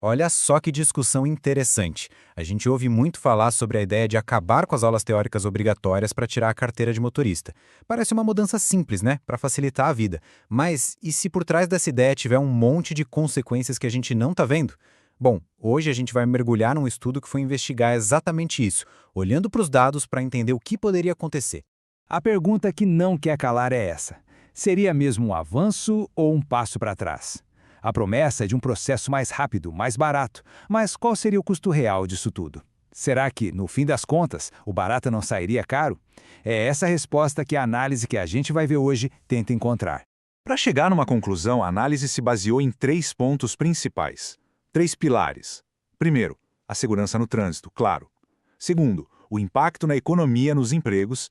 Olha só que discussão interessante. A gente ouve muito falar sobre a ideia de acabar com as aulas teóricas obrigatórias para tirar a carteira de motorista. Parece uma mudança simples, né? Para facilitar a vida. Mas e se por trás dessa ideia tiver um monte de consequências que a gente não está vendo? Bom, hoje a gente vai mergulhar num estudo que foi investigar exatamente isso, olhando para os dados para entender o que poderia acontecer. A pergunta que não quer calar é essa: seria mesmo um avanço ou um passo para trás? A promessa é de um processo mais rápido, mais barato, mas qual seria o custo real disso tudo? Será que, no fim das contas, o barato não sairia caro? É essa a resposta que a análise que a gente vai ver hoje tenta encontrar. Para chegar numa conclusão, a análise se baseou em 3 pontos principais. 3 pilares. Primeiro, a segurança no trânsito, claro. Segundo, o impacto na economia, nos empregos.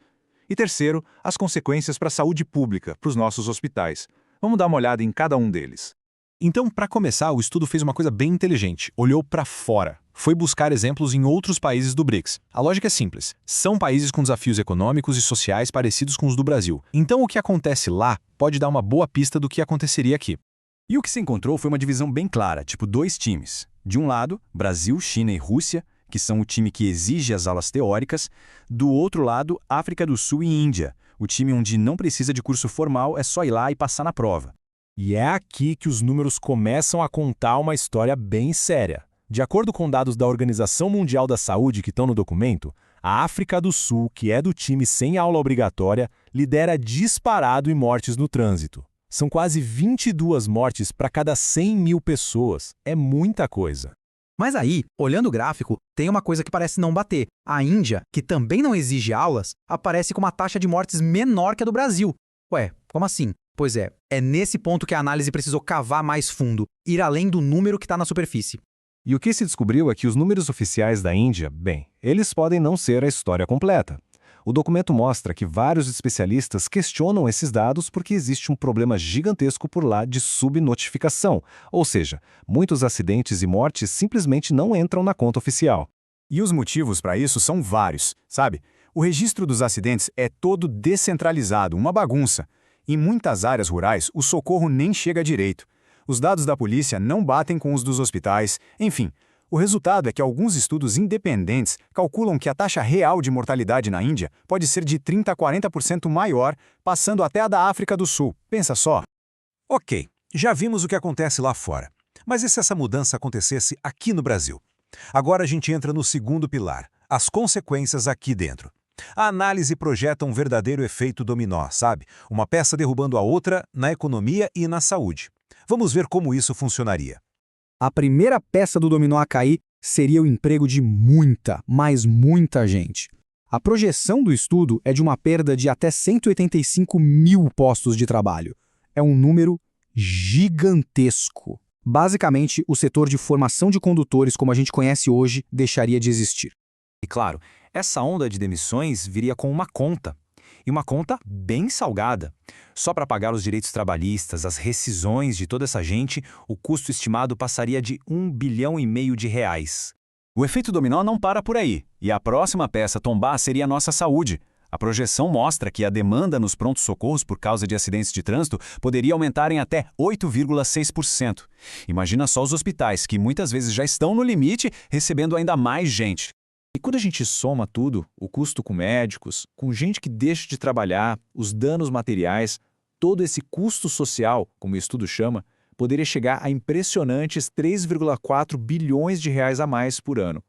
E terceiro, as consequências para a saúde pública, para os nossos hospitais. Vamos dar uma olhada em cada um deles. Então, para começar, o estudo fez uma coisa bem inteligente, olhou para fora. Foi buscar exemplos em outros países do BRICS. A lógica é simples. São países com desafios econômicos e sociais parecidos com os do Brasil. Então, o que acontece lá pode dar uma boa pista do que aconteceria aqui. E o que se encontrou foi uma divisão bem clara, tipo dois times. De um lado, Brasil, China e Rússia, que são o time que exige as aulas teóricas. Do outro lado, África do Sul e Índia, o time onde não precisa de curso formal, é só ir lá e passar na prova. E é aqui que os números começam a contar uma história bem séria. De acordo com dados da Organização Mundial da Saúde que estão no documento, a África do Sul, que é do time sem aula obrigatória, lidera disparado em mortes no trânsito. São quase 22 mortes para cada 100 mil pessoas. É muita coisa. Mas aí, olhando o gráfico, tem uma coisa que parece não bater. A Índia, que também não exige aulas, aparece com uma taxa de mortes menor que a do Brasil. Ué, como assim? Pois é nesse ponto que a análise precisou cavar mais fundo, ir além do número que está na superfície. E o que se descobriu é que os números oficiais da Índia, bem, eles podem não ser a história completa. O documento mostra que vários especialistas questionam esses dados porque existe um problema gigantesco por lá de subnotificação, ou seja, muitos acidentes e mortes simplesmente não entram na conta oficial. E os motivos para isso são vários, sabe? O registro dos acidentes é todo descentralizado, uma bagunça. Em muitas áreas rurais, o socorro nem chega direito. Os dados da polícia não batem com os dos hospitais, enfim. O resultado é que alguns estudos independentes calculam que a taxa real de mortalidade na Índia pode ser de 30% a 40% maior, passando até a da África do Sul. Pensa só. Ok, já vimos o que acontece lá fora. Mas e se essa mudança acontecesse aqui no Brasil? Agora a gente entra no segundo pilar, as consequências aqui dentro. A análise projeta um verdadeiro efeito dominó, sabe? Uma peça derrubando a outra na economia e na saúde. Vamos ver como isso funcionaria. A primeira peça do dominó a cair seria o emprego de muita, mas muita gente. A projeção do estudo é de uma perda de até 185 mil postos de trabalho. É um número gigantesco. Basicamente, o setor de formação de condutores, como a gente conhece hoje, deixaria de existir. E claro, essa onda de demissões viria com uma conta. E uma conta bem salgada. Só para pagar os direitos trabalhistas, as rescisões de toda essa gente, o custo estimado passaria de R$ 1,5 bilhão de reais. O efeito dominó não para por aí, e a próxima peça a tombar seria a nossa saúde. A projeção mostra que a demanda nos prontos-socorros por causa de acidentes de trânsito poderia aumentar em até 8,6%. Imagina só os hospitais, que muitas vezes já estão no limite, recebendo ainda mais gente. E quando a gente soma tudo, o custo com médicos, com gente que deixa de trabalhar, os danos materiais, todo esse custo social, como o estudo chama, poderia chegar a impressionantes 3,4 bilhões de reais a mais por ano.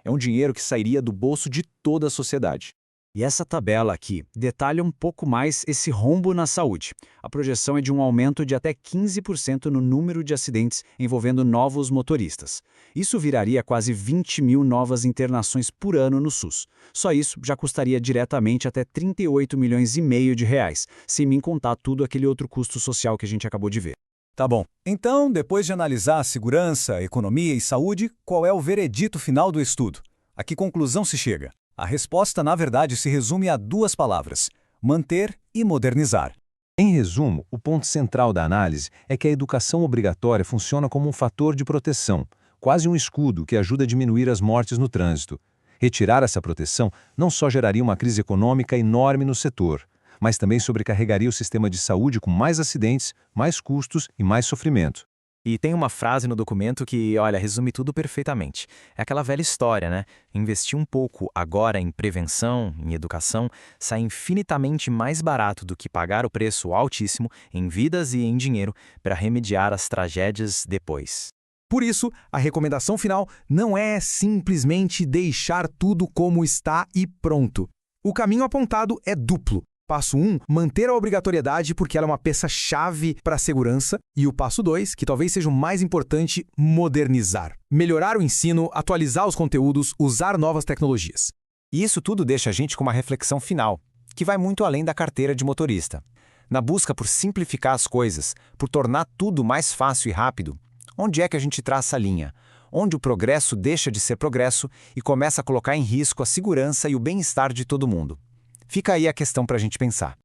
É um dinheiro que sairia do bolso de toda a sociedade. E essa tabela aqui detalha um pouco mais esse rombo na saúde. A projeção é de um aumento de até 15% no número de acidentes envolvendo novos motoristas. Isso viraria quase 20 mil novas internações por ano no SUS. Só isso já custaria diretamente até 38 milhões e meio de reais, sem me contar tudo aquele outro custo social que a gente acabou de ver. Tá bom. Então, depois de analisar a segurança, economia e saúde, qual é o veredito final do estudo? A que conclusão se chega? A resposta, na verdade, se resume a 2 palavras: manter e modernizar. Em resumo, o ponto central da análise é que a educação obrigatória funciona como um fator de proteção, quase um escudo que ajuda a diminuir as mortes no trânsito. Retirar essa proteção não só geraria uma crise econômica enorme no setor, mas também sobrecarregaria o sistema de saúde com mais acidentes, mais custos e mais sofrimento. E tem uma frase no documento que, olha, resume tudo perfeitamente. É aquela velha história, né? Investir um pouco agora em prevenção, em educação, sai infinitamente mais barato do que pagar o preço altíssimo em vidas e em dinheiro para remediar as tragédias depois. Por isso, a recomendação final não é simplesmente deixar tudo como está e pronto. O caminho apontado é duplo. Passo 1, manter a obrigatoriedade porque ela é uma peça-chave para a segurança. E o passo 2, que talvez seja o mais importante, modernizar. Melhorar o ensino, atualizar os conteúdos, usar novas tecnologias. E isso tudo deixa a gente com uma reflexão final, que vai muito além da carteira de motorista. Na busca por simplificar as coisas, por tornar tudo mais fácil e rápido, onde é que a gente traça a linha? Onde o progresso deixa de ser progresso e começa a colocar em risco a segurança e o bem-estar de todo mundo? Fica aí a questão para a gente pensar.